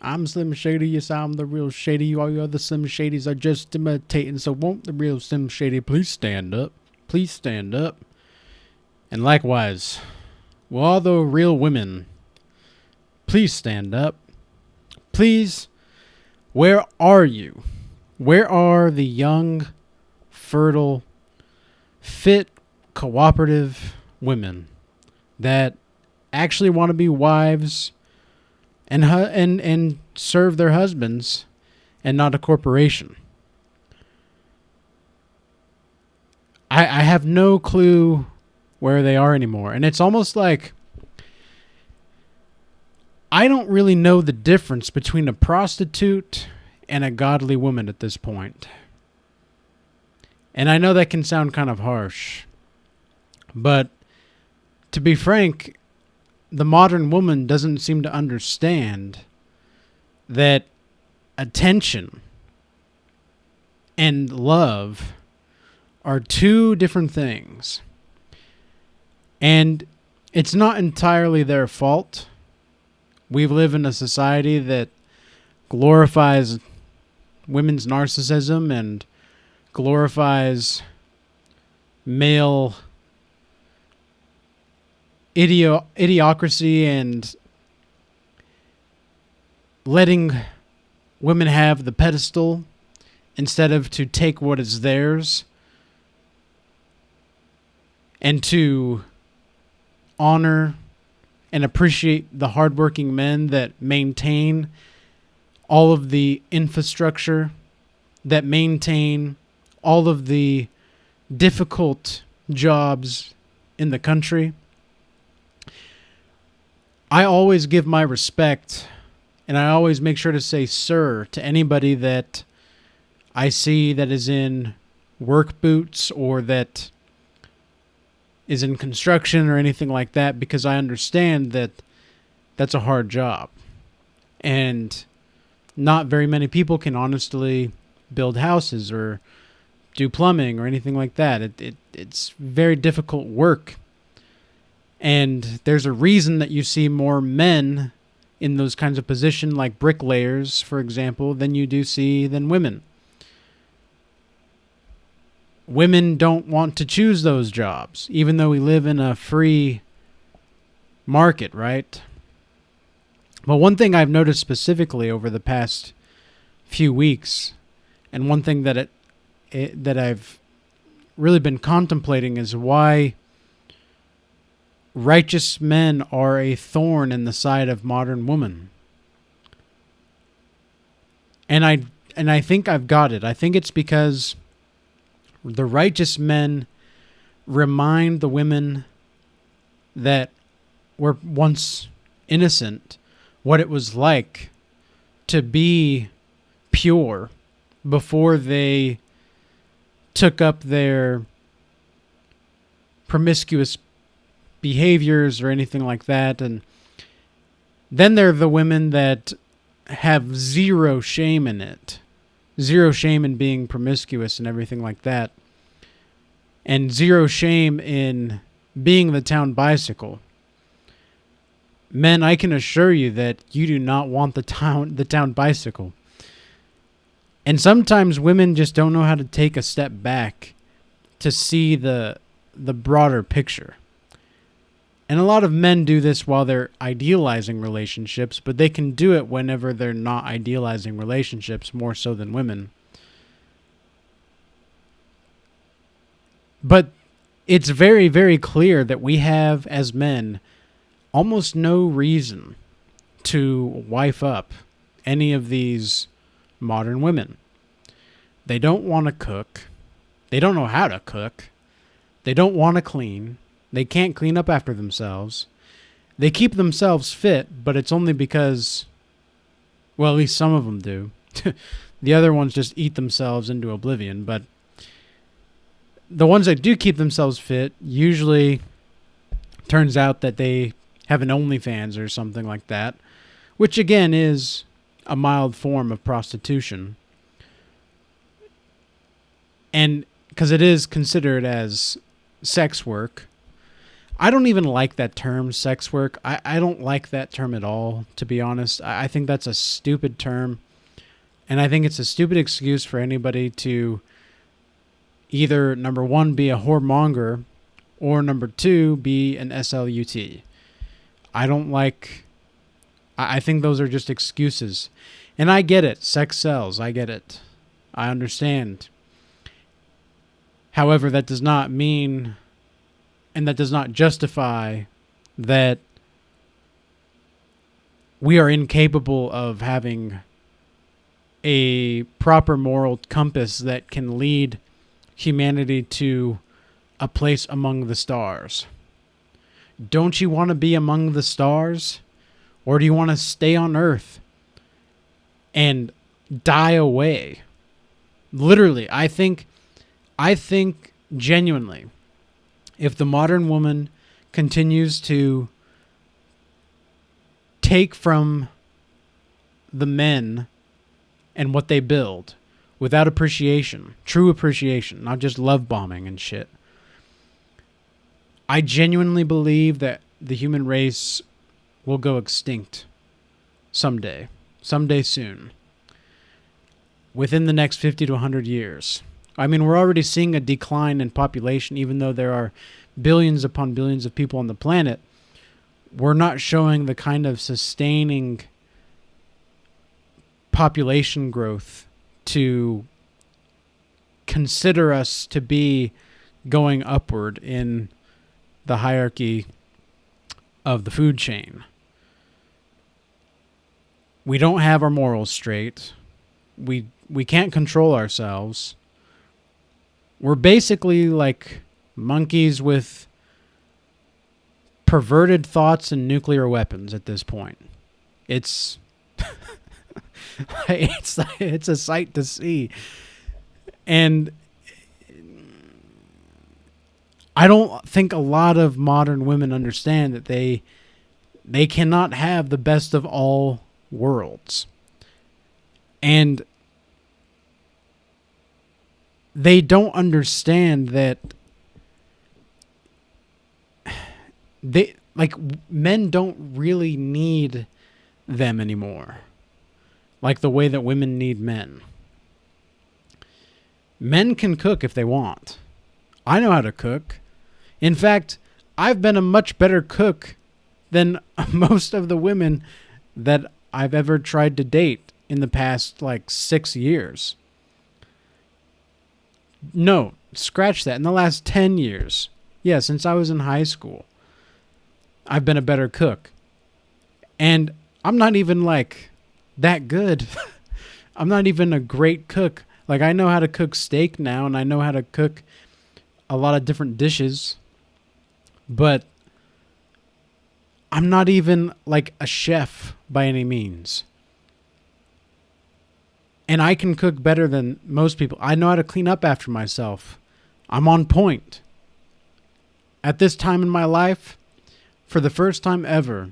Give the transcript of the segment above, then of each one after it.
I'm Slim Shady, yes, I'm the real Shady. All you other Slim Shadys are just imitating, so won't the real Slim Shady please stand up? Please stand up. And likewise, will all the real women please stand up? Please, where are you? Where are the young, fertile, fit, cooperative women that actually want to be wives and serve their husbands and not a corporation? I have no clue where they are anymore. And it's almost like I don't really know the difference between a prostitute and a godly woman at this point. And I know that can sound kind of harsh, but to be frank, the modern woman doesn't seem to understand that attention and love are two different things. And it's not entirely their fault. We live in a society that glorifies women's narcissism and glorifies male idiocracy and letting women have the pedestal instead of to take what is theirs and to honor and appreciate the hardworking men that maintain all of the infrastructure, that maintain all of the difficult jobs in the country. I always give my respect, and I always make sure to say sir to anybody that I see that is in work boots or that is in construction or anything like that, because I understand that that's a hard job. And not very many people can honestly build houses or do plumbing or anything like that. It's very difficult work. And there's a reason that you see more men in those kinds of positions, like bricklayers, for example, than women. Women don't want to choose those jobs, even though we live in a free market, right? But one thing I've noticed specifically over the past few weeks, and one thing that that I've really been contemplating, is why righteous men are a thorn in the side of modern women. And I think I've got it. I think it's because the righteous men remind the women that were once innocent what it was like to be pure before they took up their promiscuous behaviors or anything like that. And then there are the women that have zero shame in it. Zero shame in being promiscuous and everything like that. And zero shame in being the town bicycle. Men, I can assure you that you do not want the town bicycle. And sometimes women just don't know how to take a step back to see the broader picture. And a lot of men do this while they're idealizing relationships, but they can do it whenever they're not idealizing relationships, more so than women. But it's very, very clear that we have, as men, almost no reason to wife up any of these modern women. They don't want to cook. They don't know how to cook. They don't want to clean. They can't clean up after themselves. They keep themselves fit, but it's only because, well, at least some of them do. The other ones just eat themselves into oblivion. But the ones that do keep themselves fit usually turns out that they have an OnlyFans or something like that, which again is a mild form of prostitution. And because it is considered as sex work, I don't even like that term, sex work. I don't like that term at all, to be honest. I think that's a stupid term. And I think it's a stupid excuse for anybody to either, number one, be a whoremonger, or number two, be an SLUT. I don't like... I think those are just excuses. And I get it. Sex sells. I get it. I understand. However, that does not mean, and that does not justify, that we are incapable of having a proper moral compass that can lead humanity to a place among the stars. Don't you want to be among the stars? Or do you want to stay on Earth and die away? Literally, I think genuinely, if the modern woman continues to take from the men and what they build without appreciation, true appreciation, not just love bombing and shit, I genuinely believe that the human race will go extinct someday soon, within the next 50 to 100 years. I mean, we're already seeing a decline in population, even though there are billions upon billions of people on the planet. We're not showing the kind of sustaining population growth to consider us to be going upward in the hierarchy of the food chain. We don't have our morals straight. We can't control ourselves. We're basically like monkeys with perverted thoughts and nuclear weapons at this point. It's it's a sight to see. And I don't think a lot of modern women understand that they cannot have the best of all worlds. And they don't understand that men don't really need them anymore, like the way that women need men. Men can cook if they want. I know how to cook. In fact, I've been a much better cook than most of the women that I've ever tried to date in the past 6 years. No, scratch that. In the last 10 years. Yeah, since I was in high school, I've been a better cook. And I'm not even that good. I'm not even a great cook. I know how to cook steak now, and I know how to cook a lot of different dishes. But I'm not even a chef by any means. And I can cook better than most people. I know how to clean up after myself. I'm on point. At this time in my life, for the first time ever,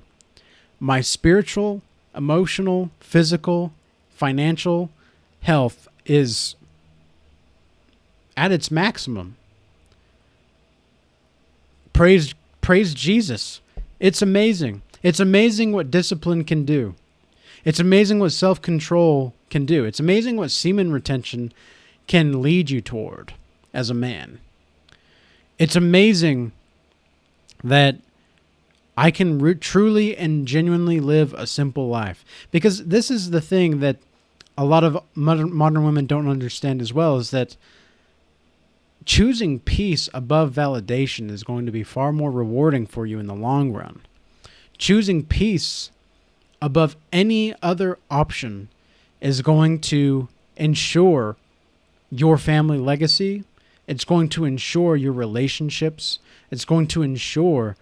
my spiritual, emotional, physical, financial health is at its maximum. Praise Jesus. It's amazing. It's amazing what discipline can do. It's amazing what self-control can do. It's amazing what semen retention can lead you toward as a man. It's amazing that I can truly and genuinely live a simple life. Because this is the thing that a lot of modern women don't understand as well, is that choosing peace above validation is going to be far more rewarding for you in the long run. Choosing peace above any other option is going to ensure your family legacy. It's going to ensure your relationships. It's going to ensure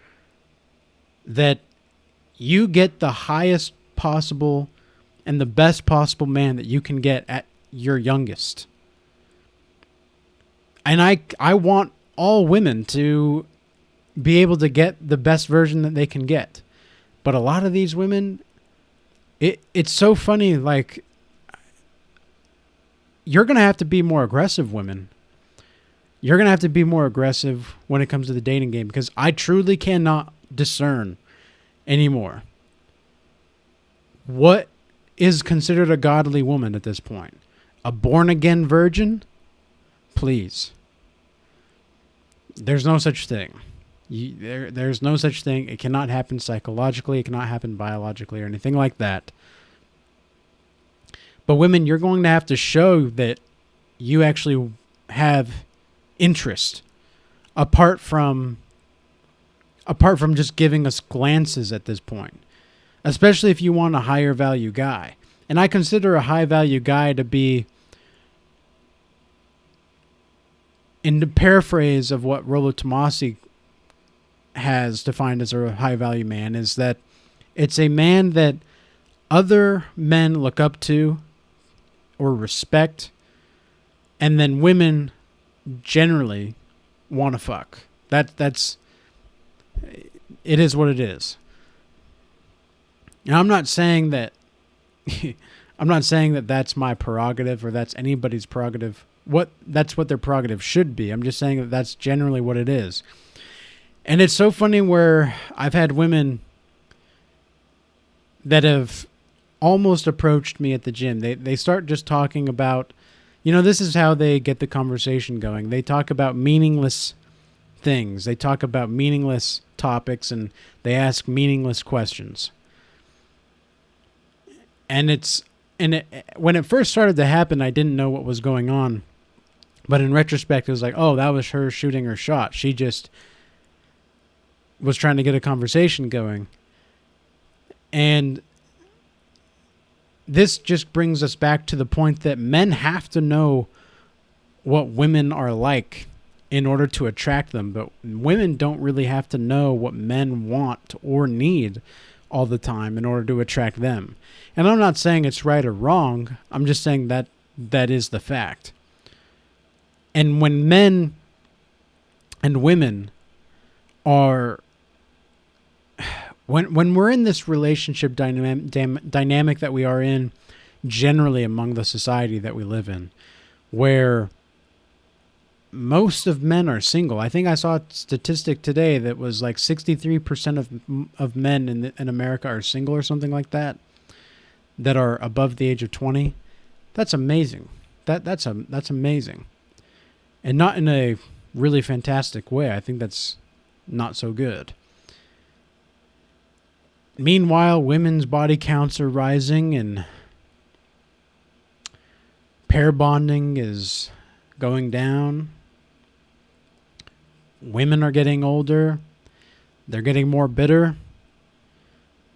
that you get the highest possible and the best possible man that you can get at your youngest. And I want all women to be able to get the best version that they can get. But a lot of these women, it's so funny, you're going to have to be more aggressive, women. you're going to have to be more aggressive when it comes to the dating game, because I truly cannot discern anymore what is considered a godly woman at this point. A born-again virgin? Please. There's no such thing. There's no such thing. It cannot happen psychologically. It cannot happen biologically or anything like that. But women, you're going to have to show that you actually have interest apart from just giving us glances at this point, especially if you want a higher value guy. And I consider a high value guy to be, in the paraphrase of what Rollo Tomassi has defined as a high value man, is that it's a man that other men look up to or respect, and then women generally want to fuck. That's it is what it is. And I'm not saying that that's my prerogative or that's anybody's prerogative. That's what their prerogative should be. I'm just saying that that's generally what it is. And it's so funny where I've had women that have almost approached me at the gym. They start just talking about, this is how they get the conversation going. They talk about meaningless things. They talk about meaningless topics, and they ask meaningless questions. And when it first started to happen, I didn't know what was going on. But in retrospect, it was like, oh, that was her shooting her shot. She just was trying to get a conversation going. And this just brings us back to the point that men have to know what women are like in order to attract them. But women don't really have to know what men want or need all the time in order to attract them. And I'm not saying it's right or wrong. I'm just saying that is the fact. And when men and women are, when we're in this relationship dynamic that we are in generally among the society that we live in, where most of men are single. I think I saw a statistic today that was like 63% of men in America are single or something like that are above the age of 20. That's amazing. That's amazing. And not in a really fantastic way. I think that's not so good. Meanwhile, women's body counts are rising and pair bonding is going down. Women are getting older. They're getting more bitter.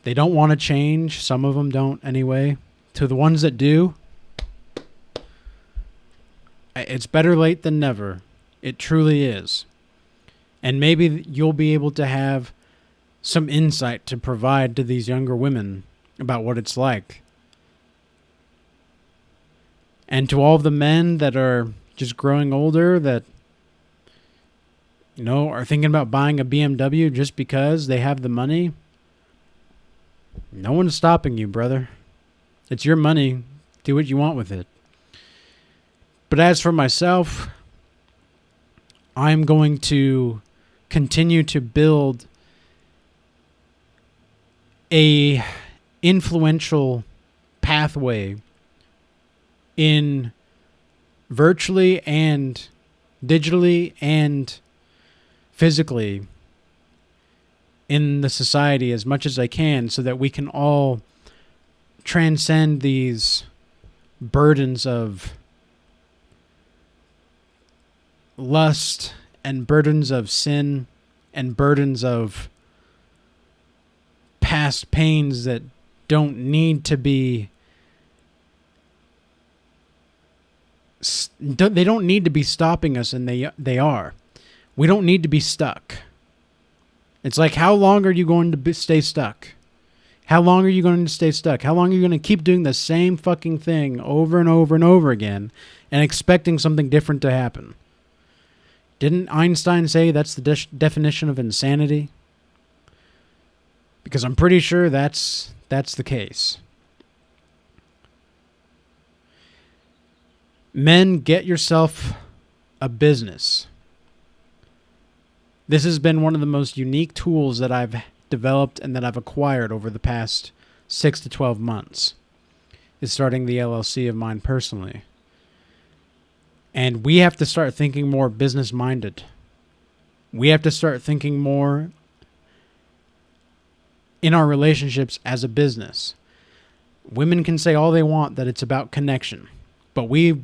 They don't want to change. Some of them don't anyway. To the ones that do, it's better late than never. It truly is. And maybe you'll be able to have some insight to provide to these younger women about what it's like. And to all of the men that are just growing older that, are thinking about buying a BMW just because they have the money, no one's stopping you, brother. It's your money. Do what you want with it. But as for myself, I'm going to continue to build a influential pathway in virtually and digitally and physically in the society as much as I can, so that we can all transcend these burdens of lust and burdens of sin and burdens of past pains that don't need to be stopping us, and they are. We don't need to be stuck. It's like, how long are you going to stay stuck? How long are you going to stay stuck? How long are you going to keep doing the same fucking thing over and over and over again and expecting something different to happen? Didn't Einstein say that's the definition of insanity? Because I'm pretty sure that's the case. Men, get yourself a business. This has been one of the most unique tools that I've developed and that I've acquired over the past 6 to 12 months, is starting the LLC of mine personally. And we have to start thinking more business-minded. We have to start thinking more in our relationships as a business. Women can say all they want that it's about connection. But we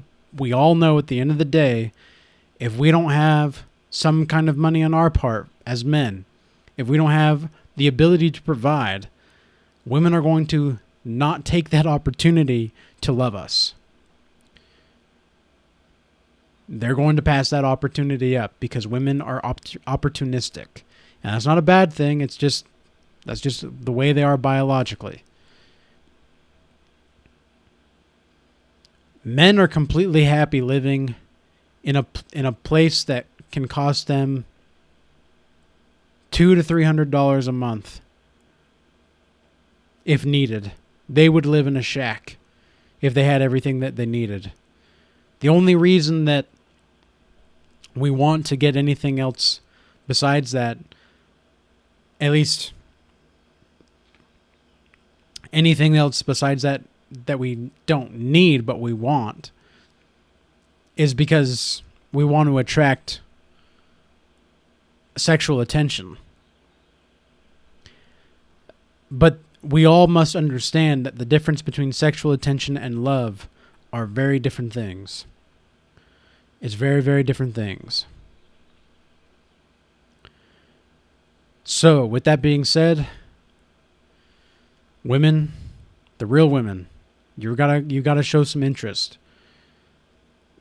all know at the end of the day, if we don't have some kind of money on our part as men, if we don't have the ability to provide, women are going to not take that opportunity to love us. They're going to pass that opportunity up because women are opportunistic. And that's not a bad thing. That's just the way they are biologically. Men are completely happy living in a place that can cost them $200 to $300 a month if needed. They would live in a shack if they had everything that they needed. The only reason that we want to get anything else besides that, at least anything else besides that we don't need but we want, is because we want to attract sexual attention. But we all must understand that the difference between sexual attention and love are very different things. It's very, very different things. So, with that being said, women, the real women, you gotta show some interest.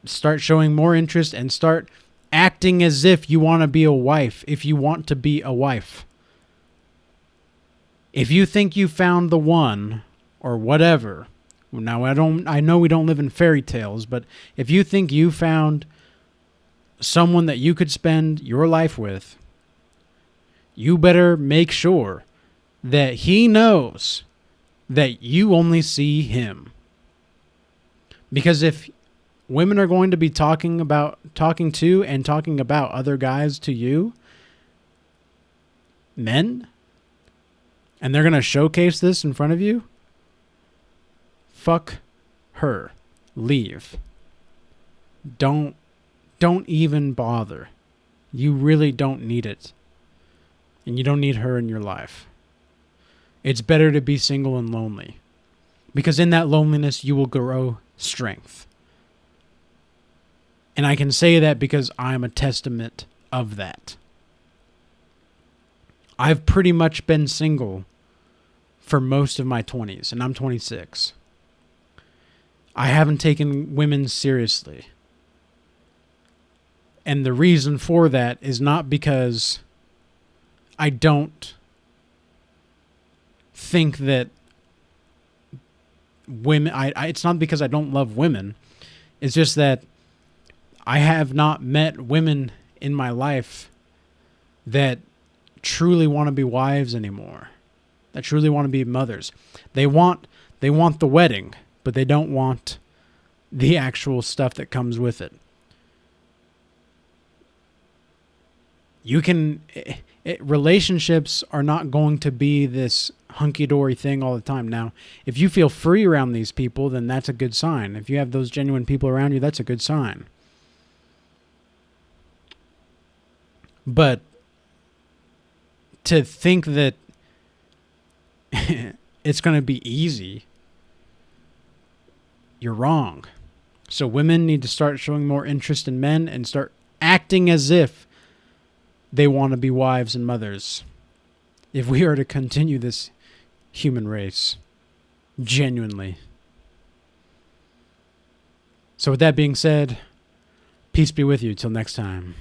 Start showing more interest and start acting as if you want to be a wife, if you want to be a wife. If you think you found the one or whatever, now I know we don't live in fairy tales, but if you think you found someone that you could spend your life with, you better make sure that he knows that you only see him. Because if women are going to be talking to and talking about other guys to you, men, and they're going to showcase this in front of you, fuck her. Leave. Don't even bother. You really don't need it. And you don't need her in your life. It's better to be single and lonely. Because in that loneliness, you will grow strength. And I can say that because I'm a testament of that. I've pretty much been single for most of my 20s, and I'm 26. I haven't taken women seriously. And the reason for that is not because I don't think that women... it's not because I don't love women. It's just that I have not met women in my life that truly want to be wives anymore, that truly want to be mothers. They want the wedding, but they don't want the actual stuff that comes with it. Relationships are not going to be this hunky-dory thing all the time. Now, if you feel free around these people, then that's a good sign. If you have those genuine people around you, that's a good sign. But to think that it's going to be easy, you're wrong. So women need to start showing more interest in men and start acting as if they want to be wives and mothers. If we are to continue this human race, genuinely. So with that being said, peace be with you till next time.